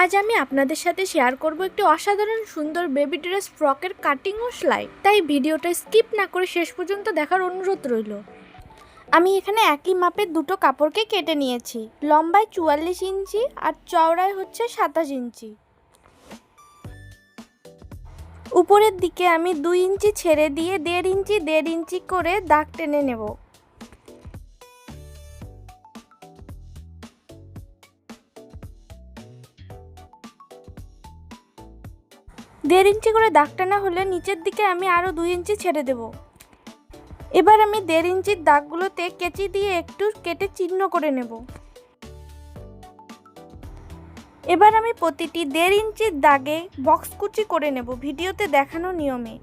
আজ আমি আপনাদের সাথে শেয়ার করব একটি অসাধারণ সুন্দর বেবি ড্রেস ফ্রকের কাটিং ও সেলাই। তাই ভিডিওটা স্কিপ না করে শেষ পর্যন্ত দেখার অনুরোধ রইল। আমি এখানে একই মাপের দুটো কাপড়কে কেটে নিয়েছি। লম্বায় 44 ইঞ্চি আর চওড়ায় হচ্ছে 27 ইঞ্চি। উপরের দিকে আমি 2 ইঞ্চি ছেড়ে দিয়ে 1.5 ইঞ্চি করে দাগ টেনে নেব। 1.5 ইঞ্চি করে দাগ টানা হলে নিচের দিকে আমি আরও 2 ইঞ্চি ছেড়ে দেব। এবার আমি 1.5 ইঞ্চির দাগগুলোতে কেচি দিয়ে একটু কেটে চিহ্ন করে নেব। এবার আমি প্রতিটি 1.5 ইঞ্চির দাগে বক্স কুচি করে নেব ভিডিওতে দেখানো নিয়মে।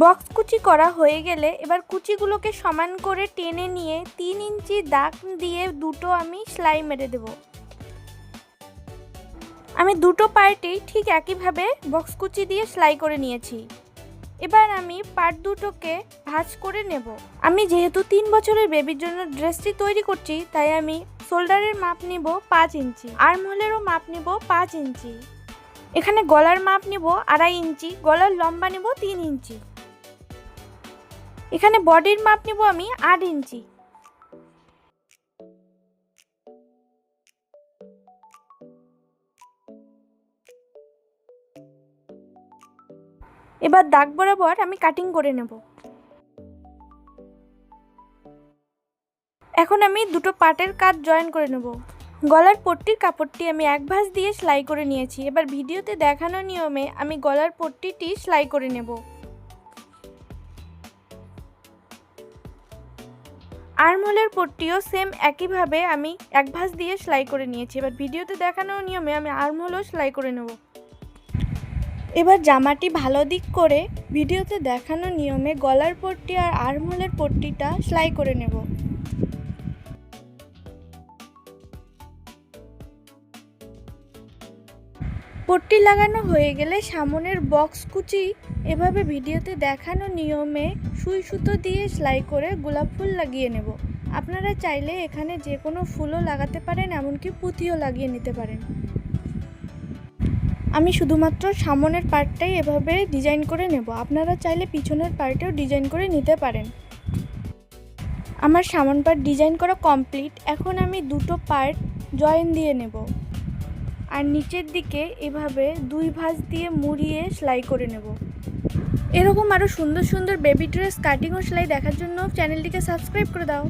বক্স কুচি করা হয়ে গেলে এবার কুচিগুলোকে সমান করে টেনে নিয়ে 3 ইঞ্চি দাগ দিয়ে দুটো আমি সেলাই মেরে দেব। আমি দুটো পার্টেই ঠিক একইভাবে বক্স কুচি দিয়ে সেলাই করে নিয়েছি। এবার আমি পার্ট দুটোকে ভাঁজ করে নেব। আমি যেহেতু 3 বছরের বেবির জন্য ড্রেসটি তৈরি করছি, তাই আমি শোল্ডারের মাপ নিব 5 ইঞ্চি, আর্মহোলেরও মাপ নিব 5 ইঞ্চি। এখানে গলার মাপ নিব 2.5 ইঞ্চি, গলার লম্বা নিব 3 ইঞ্চি। এখানে বডির মাপ নিব আমি 8 ইঞ্চি। এবার দাগ বরাবর আমি কাটিং করে নেব। এখন আমি দুটো পার্টের কাট জয়েন করে নেব। গলার পট্টির কাপড়টি আমি এক ভাঁজ দিয়ে সেলাই করে নিয়েছি। এবার ভিডিওতে দেখানো নিয়মে আমি গলার পট্টিটি সেলাই করে নেব। আর্মহোলের পট্টিও সেম একইভাবে আমি এক ভাঁজ দিয়ে সেলাই করে নিয়েছি। এবার ভিডিওতে দেখানো নিয়মে আমি আর্মহোলও সেলাই করে নেব। এবার জামাটি ভালো দিক করে ভিডিওতে দেখানো নিয়মে গলার পট্টি আর আর্মহোলের পট্টিটা সেলাই করে নেব। পট্টি লাগানো হয়ে গেলে সামনের বক্স কুচি এভাবে ভিডিওতে দেখানো নিয়মে সুই সুতো দিয়ে সেলাই করে গোলাপ ফুল লাগিয়ে নেব। আপনারা চাইলে এখানে যে কোনো ফুলও লাগাতে পারেন, এমনকি পুঁতিও লাগিয়ে নিতে পারেন। আমি শুধুমাত্র সামনের পার্টটাই এভাবে ডিজাইন করে নেব। আপনারা চাইলে পিছনের পার্টেও ডিজাইন করে নিতে পারেন। আমার সামন পার্ট ডিজাইন করা কমপ্লিট। এখন আমি দুটো পার্ট জয়েন দিয়ে নেব আর নিচের দিকে এভাবে 2 ভাঁজ দিয়ে মুড়িয়ে সেলাই করে নেব। এরকম আরও সুন্দর সুন্দর বেবি ড্রেস কাটিং ও সেলাই দেখার জন্য চ্যানেলটিকে সাবস্ক্রাইব করে দাও।